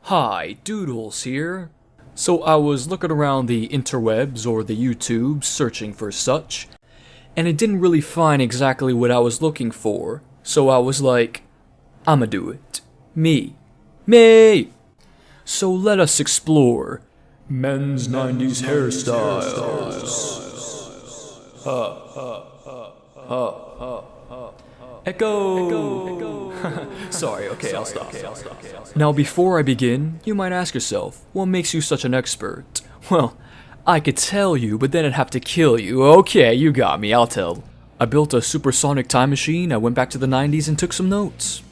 Hi, Doodles here. So I was looking around the interwebs or the YouTubes searching for such, and I didn't really find exactly what I was looking for, so I was like, I'ma do it. Me. So let us explore men's 90s hairstyles. Echo! Sorry, okay, I'll stop. Now before I begin, you might ask yourself, what makes you such an expert? Well, I could tell you, but then I'd have to kill you. Okay, you got me, I'll tell. I built a supersonic time machine, I went back to the 90s and took some notes.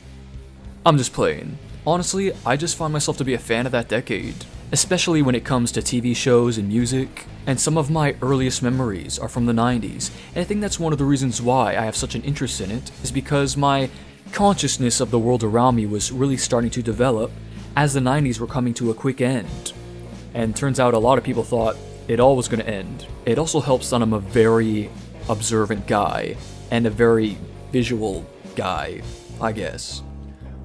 I'm just playing. Honestly, I just find myself to be a fan of that decade, especially when it comes to TV shows and music, and some of my earliest memories are from the 90s, and I think that's one of the reasons why I have such an interest in it, is because my consciousness of the world around me was really starting to develop as the 90s were coming to a quick end. And turns out a lot of people thought it all was going to end. It also helps that I'm a very observant guy, and a very visual guy, I guess.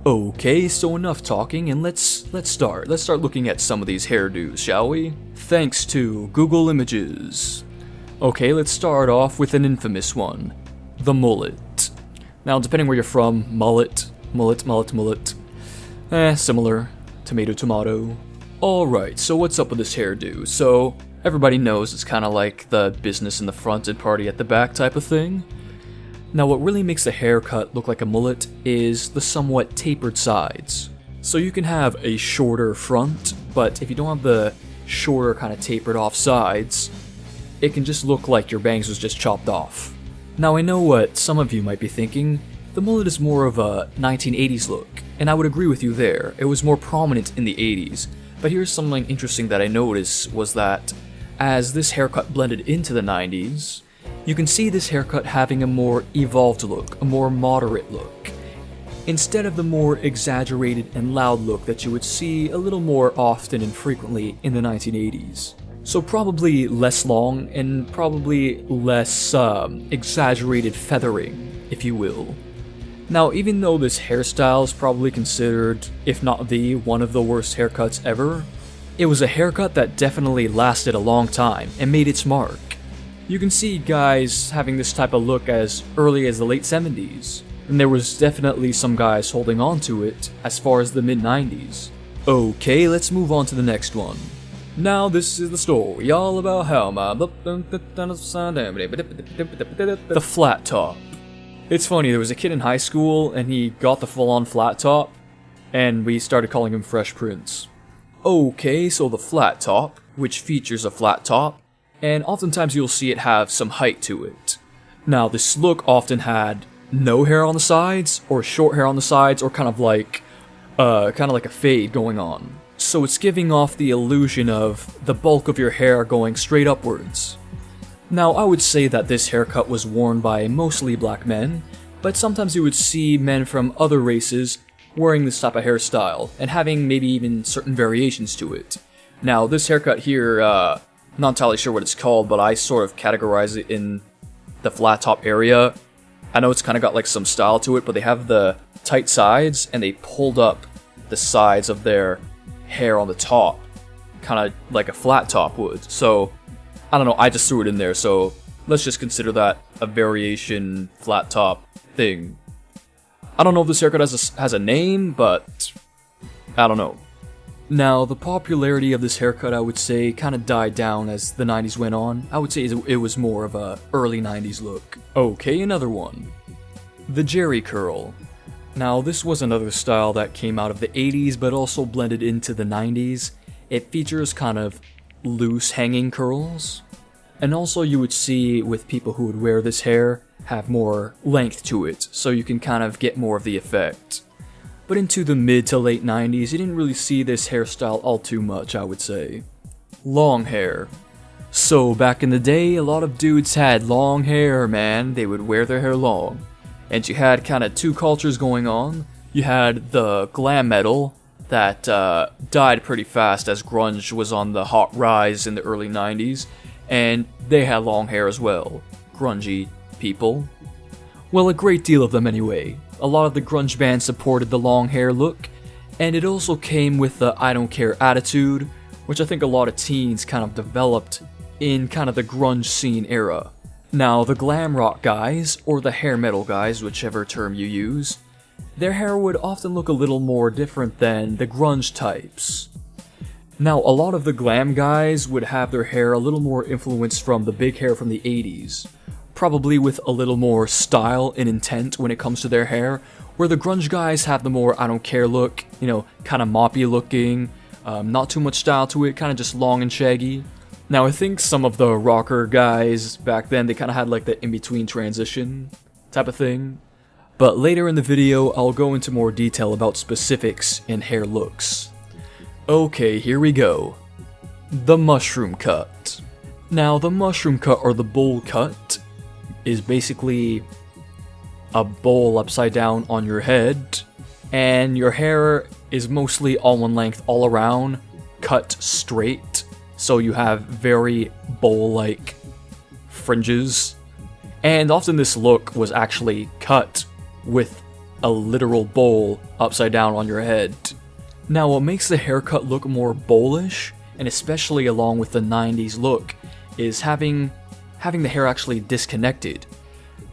Okay, so enough talking, and let's start. Let's start looking at some of these hairdos, shall we? Thanks to Google Images. Okay, let's start off with an infamous one. The mullet. Now, depending where you're from, mullet. Similar. Tomato. Alright, so what's up with this hairdo? So, everybody knows it's kind of like the business in the front and party at the back type of thing. Now what really makes a haircut look like a mullet is the somewhat tapered sides. So you can have a shorter front, but if you don't have the shorter kind of tapered off sides, it can just look like your bangs was just chopped off. Now I know what some of you might be thinking, the mullet is more of a 1980s look, and I would agree with you there, it was more prominent in the 80s, but here's something interesting that I noticed was that as this haircut blended into the 90s, you can see this haircut having a more evolved look, a more moderate look, instead of the more exaggerated and loud look that you would see a little more often and frequently in the 1980s. So probably less long and probably less exaggerated feathering, if you will. Now even though this hairstyle is probably considered, if not the, one of the worst haircuts ever, it was a haircut that definitely lasted a long time and made its mark. You can see guys having this type of look as early as the late 70s, and there was definitely some guys holding on to it as far as the mid-90s. Okay, let's move on to the next one. Now this is the story all about how the flat top. It's funny, there was a kid in high school and he got the full-on flat top, and we started calling him Fresh Prince. Okay, so the flat top, which features a flat top, and oftentimes you'll see it have some height to it. Now this look often had no hair on the sides, or short hair on the sides, or kind of like a fade going on. So it's giving off the illusion of the bulk of your hair going straight upwards. Now I would say that this haircut was worn by mostly black men, but sometimes you would see men from other races wearing this type of hairstyle, and having maybe even certain variations to it. Now this haircut here, not entirely sure what it's called, but I sort of categorize it in the flat top area. I know it's kind of got like some style to it, but they have the tight sides and they pulled up the sides of their hair on the top, kind of like a flat top would. So, I don't know, I just threw it in there, so let's just consider that a variation flat top thing. I don't know if this haircut has a name, but I don't know. Now, the popularity of this haircut, I would say, kind of died down as the 90s went on. I would say it was more of a early 90s look. Okay, another one. The Jheri Curl. Now, this was another style that came out of the 80s, but also blended into the 90s. It features kind of loose hanging curls. And also you would see with people who would wear this hair have more length to it, so you can kind of get more of the effect. But into the mid to late 90s, you didn't really see this hairstyle all too much, I would say. Long hair. So back in the day, a lot of dudes had long hair, man. They would wear their hair long. And you had kind of two cultures going on. You had the glam metal that died pretty fast as grunge was on the hot rise in the early 90s, and they had long hair as well. Grungy people. Well, a great deal of them anyway. a lot of the grunge bands supported the long hair look, and it also came with the I don't care attitude, which I think a lot of teens kind of developed in kind of the grunge scene era. Now, the glam rock guys, or the hair metal guys, whichever term you use, their hair would often look a little more different than the grunge types. Now, a lot of the glam guys would have their hair a little more influenced from the big hair from the 80s, probably with a little more style and intent when it comes to their hair, where the grunge guys have the more I don't care look, you know, kind of moppy looking, not too much style to it, kind of just long and shaggy. Now, I think some of the rocker guys back then, they kind of had like the in-between transition type of thing. But later in the video, I'll go into more detail about specifics in hair looks. Okay, here we go. The mushroom cut. Now, the mushroom cut or the bowl cut is basically a bowl upside down on your head, and your hair is mostly all one length all around, cut straight. So you have very bowl-like fringes. And often this look was actually cut with a literal bowl upside down on your head. Now, what makes the haircut look more bowlish, and especially along with the 90s look, is having the hair actually disconnected.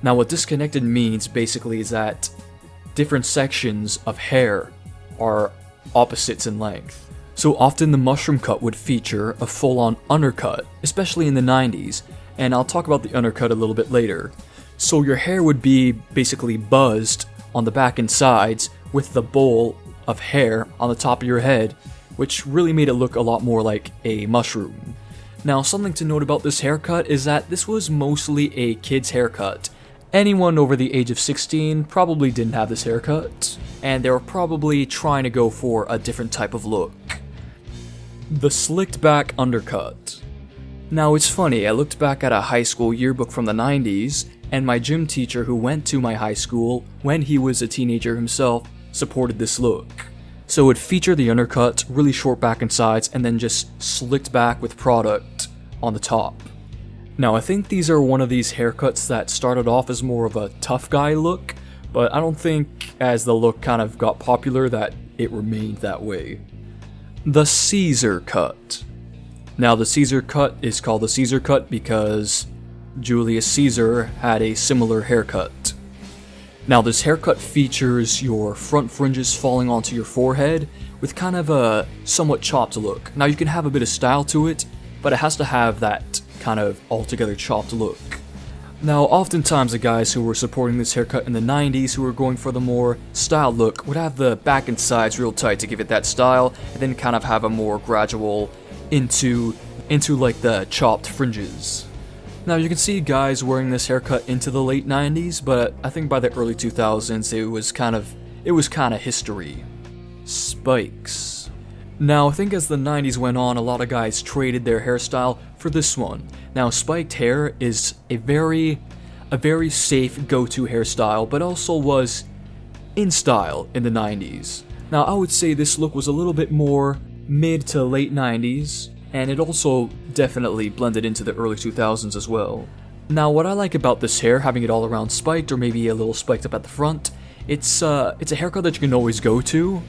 Now, what disconnected means basically is that different sections of hair are opposites in length. So often the mushroom cut would feature a full-on undercut, especially in the 90s, and I'll talk about the undercut a little bit later. So your hair would be basically buzzed on the back and sides with the bowl of hair on the top of your head, which really made it look a lot more like a mushroom. Now, something to note about this haircut is that this was mostly a kid's haircut. Anyone over the age of 16 probably didn't have this haircut, and they were probably trying to go for a different type of look. The slicked back undercut. Now, it's funny, I looked back at a high school yearbook from the 90s, and my gym teacher who went to my high school when he was a teenager himself supported this look. So it would feature the undercut, really short back and sides, and then just slicked back with product on the top. Now, I think these are one of these haircuts that started off as more of a tough guy look, but I don't think as the look kind of got popular that it remained that way. The Caesar cut. Now, the Caesar cut is called the Caesar cut because Julius Caesar had a similar haircut. Now, this haircut features your front fringes falling onto your forehead with kind of a somewhat chopped look. Now, you can have a bit of style to it, but it has to have that kind of altogether chopped look. Now, oftentimes the guys who were supporting this haircut in the 90s who were going for the more styled look would have the back and sides real tight to give it that style, and then kind of have a more gradual into like the chopped fringes. Now, you can see guys wearing this haircut into the late 90s, but I think by the early 2000s it was kind of history. Spikes. Now, I think as the 90s went on, a lot of guys traded their hairstyle for this one. Now, spiked hair is a very safe go-to hairstyle, but also was in style in the 90s. Now, I would say this look was a little bit more mid to late 90s, and it also definitely blended into the early 2000s as well. Now, what I like about this hair, having it all around spiked, or maybe a little spiked up at the front, it's a haircut that you can always go to.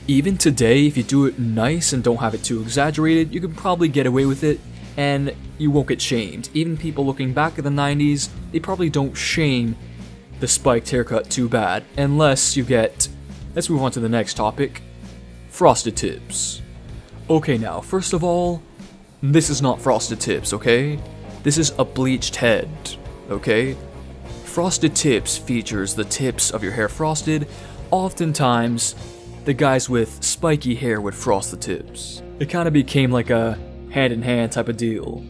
Even today, if you do it nice and don't have it too exaggerated, you can probably get away with it, and you won't get shamed. Even people looking back at the 90s, they probably don't shame the spiked haircut too bad, unless you get... Let's move on to the next topic. Frosted tips. Okay, now, first of all, this is not frosted tips, okay? This is a bleached head, okay? Frosted tips features the tips of your hair frosted. Oftentimes, the guys with spiky hair would frost the tips. It kind of became like a hand-in-hand type of deal.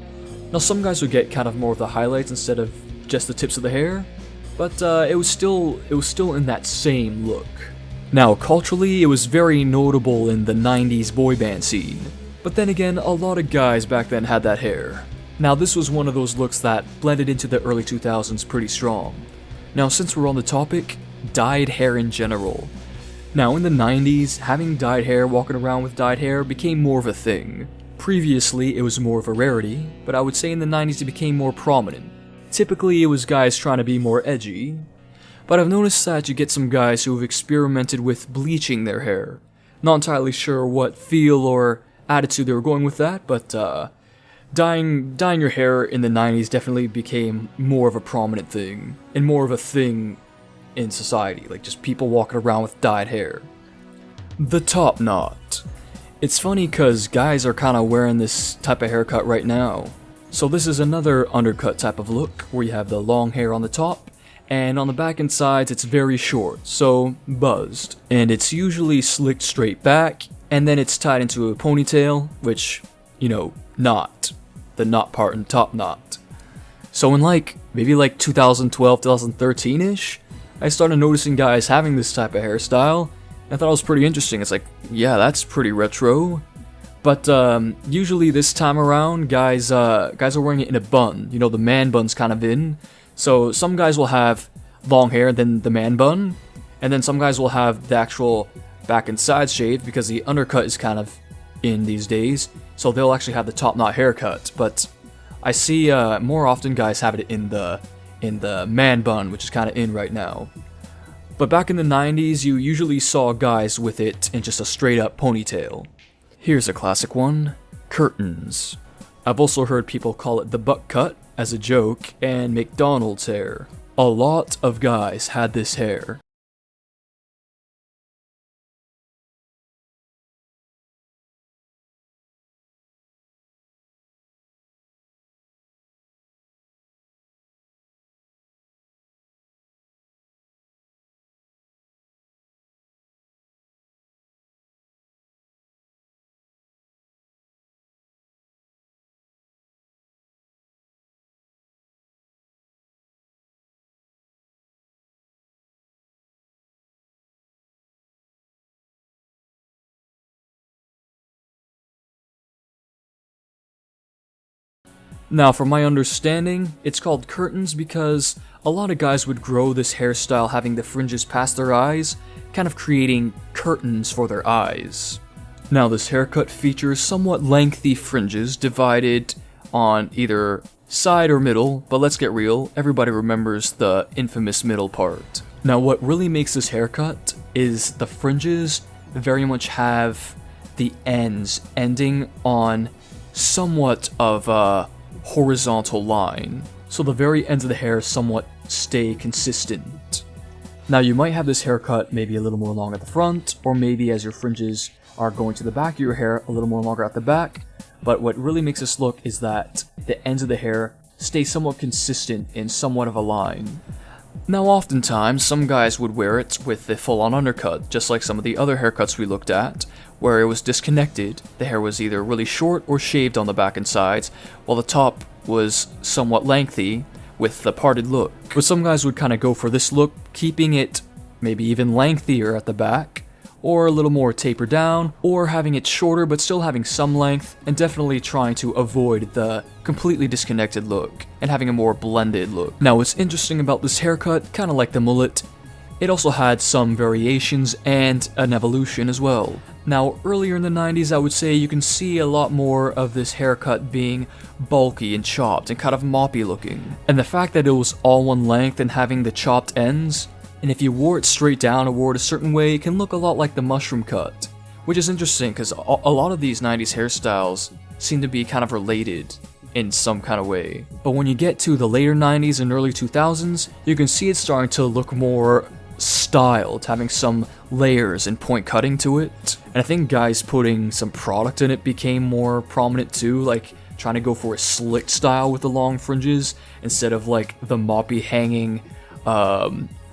Now, some guys would get kind of more of the highlights instead of just the tips of the hair, but it was still in that same look. Now, culturally, it was very notable in the 90s boy band scene, but then again, a lot of guys back then had that hair. Now, this was one of those looks that blended into the early 2000s pretty strong. Now, since we're on the topic, dyed hair in general. Now, in the 90s, having dyed hair, walking around with dyed hair, became more of a thing. Previously, it was more of a rarity, but I would say in the 90s it became more prominent. Typically, it was guys trying to be more edgy. But I've noticed that you get some guys who have experimented with bleaching their hair. Not entirely sure what feel or attitude they were going with that, but dyeing your hair in the 90s definitely became more of a prominent thing, and more of a thing in society, like just people walking around with dyed hair. The top knot. It's funny cause guys are kinda wearing this type of haircut right now. So this is another undercut type of look, where you have the long hair on the top, and on the back and sides it's very short, so buzzed. And it's usually slicked straight back, and then it's tied into a ponytail, which, you know, knot. The knot part and top knot. So in maybe 2012, 2013-ish, I started noticing guys having this type of hairstyle. I thought it was pretty interesting. It's like, yeah, that's pretty retro. But usually this time around, guys are wearing it in a bun. You know, the man bun's kind of in. So some guys will have long hair, then the man bun, and then some guys will have the actual back and side shave because the undercut is kind of in these days. So they'll actually have the top knot haircut. But I see more often guys have it in the man bun, which is kind of in right now. But back in the 90s, you usually saw guys with it in just a straight up ponytail. Here's a classic one, curtains. I've also heard people call it the butt cut as a joke, and McDonald's hair. A lot of guys had this hair. Now, from my understanding, it's called curtains because a lot of guys would grow this hairstyle having the fringes past their eyes, kind of creating curtains for their eyes. Now, this haircut features somewhat lengthy fringes divided on either side or middle, but let's get real, everybody remembers the infamous middle part. Now, what really makes this haircut is the fringes very much have the ends ending on somewhat of a horizontal line, so the very ends of the hair somewhat stay consistent. Now you might have this haircut maybe a little more long at the front, or maybe as your fringes are going to the back of your hair a little more longer at the back, but what really makes this look is that the ends of the hair stay somewhat consistent in somewhat of a line. Now oftentimes some guys would wear it with the full-on undercut, just like some of the other haircuts we looked at, where it was disconnected. The hair was either really short or shaved on the back and sides, while the top was somewhat lengthy with the parted look. But some guys would kind of go for this look, keeping it maybe even lengthier at the back, or a little more tapered down, or having it shorter but still having some length, and definitely trying to avoid the completely disconnected look, and having a more blended look. Now what's interesting about this haircut, kind of like the mullet, it also had some variations and an evolution as well. Now earlier in the 90s I would say you can see a lot more of this haircut being bulky and chopped and kind of moppy looking. And the fact that it was all one length and having the chopped ends, and if you wore it straight down or wore it a certain way, it can look a lot like the mushroom cut. Which is interesting because a lot of these 90s hairstyles seem to be kind of related in some kind of way. But when you get to the later 90s and early 2000s, you can see it starting to look more styled, having some layers and point cutting to it. And I think guys putting some product in it became more prominent too, like trying to go for a slick style with the long fringes instead of like the moppy hanging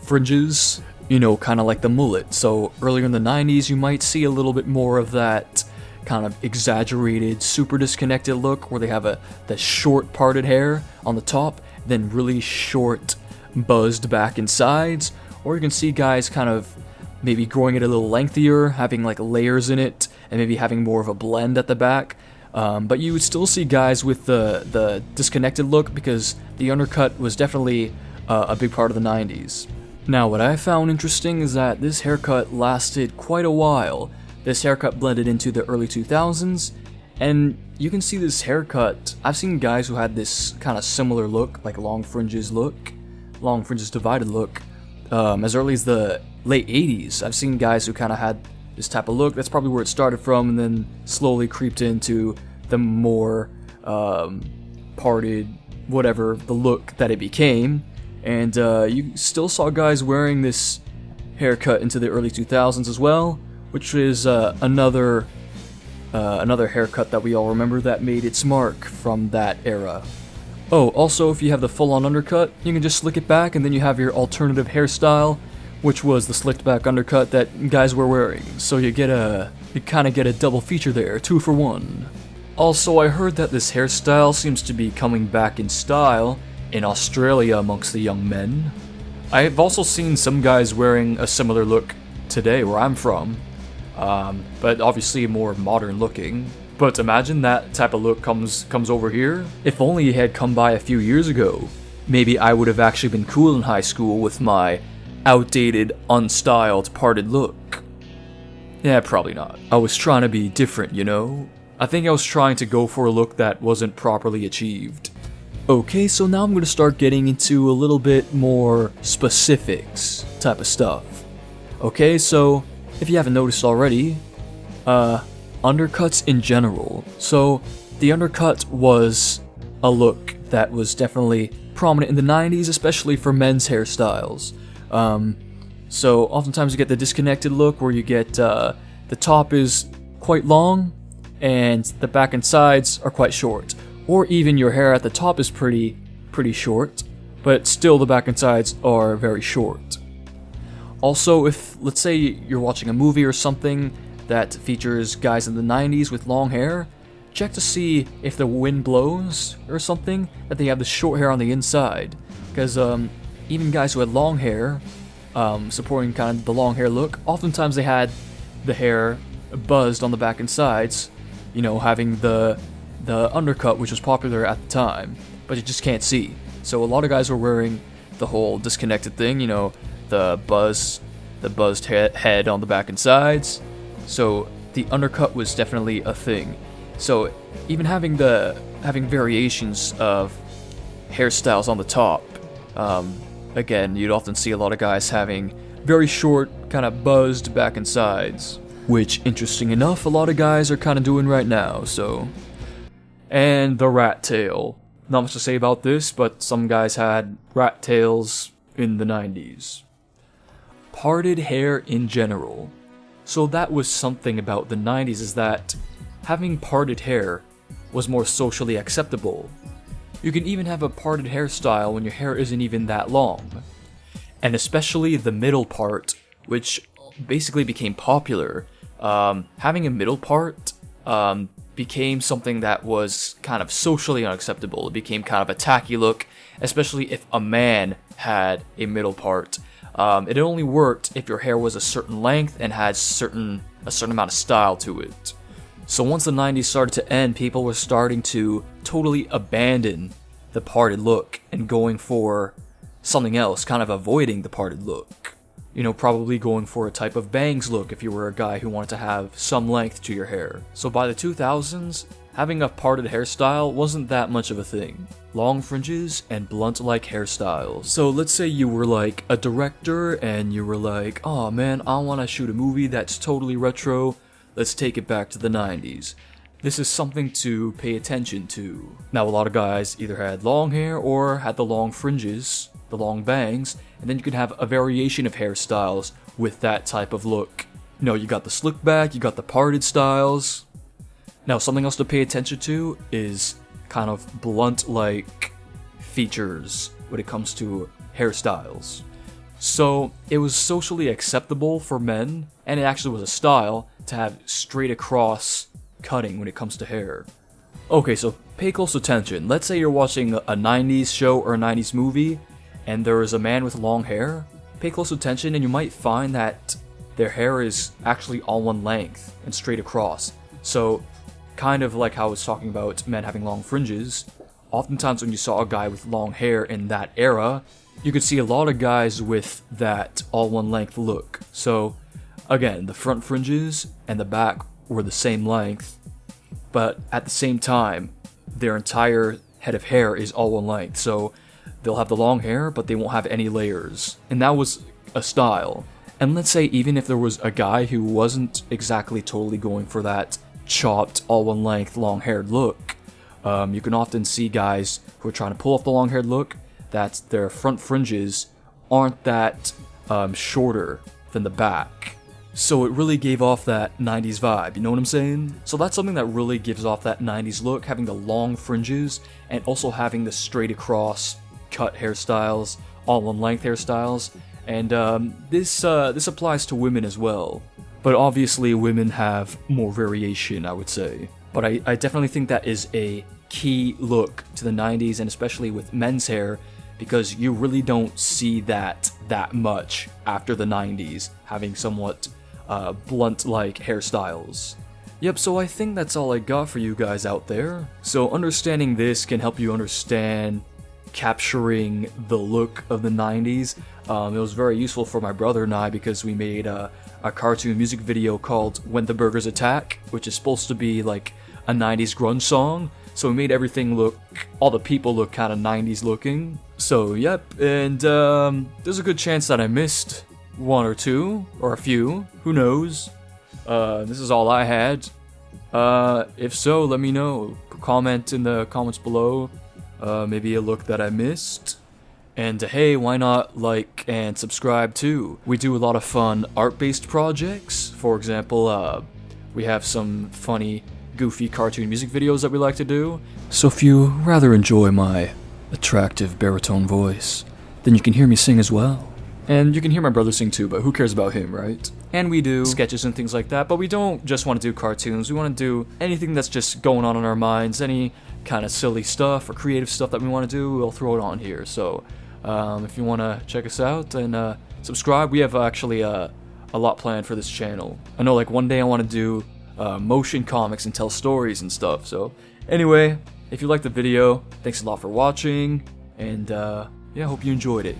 fringes, you know, kind of like the mullet. So earlier in the 90s you might see a little bit more of that kind of exaggerated, super disconnected look where they have the short parted hair on the top, then really short buzzed back and sides. Or you can see guys kind of maybe growing it a little lengthier, having like layers in it, and maybe having more of a blend at the back. But you would still see guys with the disconnected look because the undercut was definitely a big part of the 90s. Now what I found interesting is that this haircut lasted quite a while. This haircut blended into the early 2000s, and you can see this haircut. I've seen guys who had this kind of similar look, like long fringes divided look, as early as the late 80s. I've seen guys who kind of had this type of look. That's probably where it started from, and then slowly creeped into the more parted, whatever, the look that it became. And you still saw guys wearing this haircut into the early 2000s as well, which is another haircut that we all remember that made its mark from that era. Oh, also, if you have the full-on undercut, you can just slick it back, and then you have your alternative hairstyle, which was the slicked back undercut that guys were wearing. So you kind of get a double feature there, 2 for 1. Also, I heard that this hairstyle seems to be coming back in style in Australia amongst the young men. I've also seen some guys wearing a similar look today where I'm from, but obviously more modern looking. But imagine that type of look comes over here. If only it had come by a few years ago. Maybe I would have actually been cool in high school with my outdated, unstyled, parted look. Yeah, probably not. I was trying to be different, you know? I think I was trying to go for a look that wasn't properly achieved. Okay, so now I'm going to start getting into a little bit more specifics type of stuff. Okay, so if you haven't noticed already, undercuts in general. So the undercut was a look that was definitely prominent in the 90s, especially for men's hairstyles. So oftentimes you get the disconnected look where you get the top is quite long and the back and sides are quite short. Or even your hair at the top is pretty short, but still the back and sides are very short. Also, if, let's say, you're watching a movie or something that features guys in the 90s with long hair, check to see if the wind blows or something, that they have the short hair on the inside. Because even guys who had long hair, supporting kind of the long hair look, oftentimes they had the hair buzzed on the back and sides, you know, having the undercut, which was popular at the time, but you just can't see. So a lot of guys were wearing the whole disconnected thing, you know, the buzzed head on the back and sides. So the undercut was definitely a thing. So even having variations of hairstyles on the top, again, you'd often see a lot of guys having very short, kind of buzzed back and sides, which, interesting enough, a lot of guys are kind of doing right now, so. And the rat tail. Not much to say about this, but some guys had rat tails in the 90s. Parted hair in general. So that was something about the 90s, is that having parted hair was more socially acceptable. You can even have a parted hairstyle when your hair isn't even that long. And especially the middle part, which basically became popular. Having a middle part became something that was kind of socially unacceptable. It became kind of a tacky look, especially if a man had a middle part. It only worked if your hair was a certain length and had a certain amount of style to it. So once the 90s started to end, people were starting to totally abandon the parted look and going for something else, kind of avoiding the parted look. You know, probably going for a type of bangs look if you were a guy who wanted to have some length to your hair. So by the 2000s, having a parted hairstyle wasn't that much of a thing. Long fringes and blunt-like hairstyles. So let's say you were like a director and you were like, oh man, I want to shoot a movie that's totally retro. Let's take it back to the 90s. This is something to pay attention to. Now, a lot of guys either had long hair or had the long fringes, the long bangs, and then you could have a variation of hairstyles with that type of look. You know, you got the slick back, you got the parted styles. Now, something else to pay attention to is kind of blunt-like features when it comes to hairstyles. So, it was socially acceptable for men, and it actually was a style, to have straight across cutting when it comes to hair. Okay, so pay close attention. Let's say you're watching a 90s show or a 90s movie, and there is a man with long hair. Pay close attention and you might find that their hair is actually all one length and straight across. So, kind of like how I was talking about men having long fringes, oftentimes when you saw a guy with long hair in that era, you could see a lot of guys with that all one length look. So, again, the front fringes and the back were the same length, but at the same time, their entire head of hair is all one length. So they'll have the long hair, but they won't have any layers. And that was a style. And let's say even if there was a guy who wasn't exactly totally going for that chopped, all one length, long-haired look, you can often see guys who are trying to pull off the long-haired look, that their front fringes aren't that shorter than the back. So it really gave off that 90s vibe, you know what I'm saying? So that's something that really gives off that 90s look, having the long fringes and also having the straight across cut hairstyles, all one length hairstyles. And this applies to women as well. But obviously women have more variation, I would say. But I definitely think that is a key look to the 90s, and especially with men's hair, because you really don't see that much after the 90s, having somewhat blunt-like hairstyles. Yep, so I think that's all I got for you guys out there. So understanding this can help you understand capturing the look of the 90s. It was very useful for my brother and I because we made a cartoon music video called When the Burgers Attack, which is supposed to be like a 90s grunge song. So we made everything look, all the people look kind of 90s looking. So yep, and there's a good chance that I missed one or two, or a few, who knows. This is all I had. If so, let me know. Comment in the comments below. Maybe a look that I missed. And hey, why not like and subscribe too? We do a lot of fun art-based projects. For example, we have some funny, goofy cartoon music videos that we like to do. So if you rather enjoy my attractive baritone voice, then you can hear me sing as well. And you can hear my brother sing too, but who cares about him, right? And we do sketches and things like that, but we don't just want to do cartoons. We want to do anything that's just going on in our minds, any kind of silly stuff or creative stuff that we want to do, we'll throw it on here. So if you want to check us out and subscribe, we have actually a lot planned for this channel. I know like one day I want to do motion comics and tell stories and stuff. So anyway, if you liked the video, thanks a lot for watching, and yeah, hope you enjoyed it.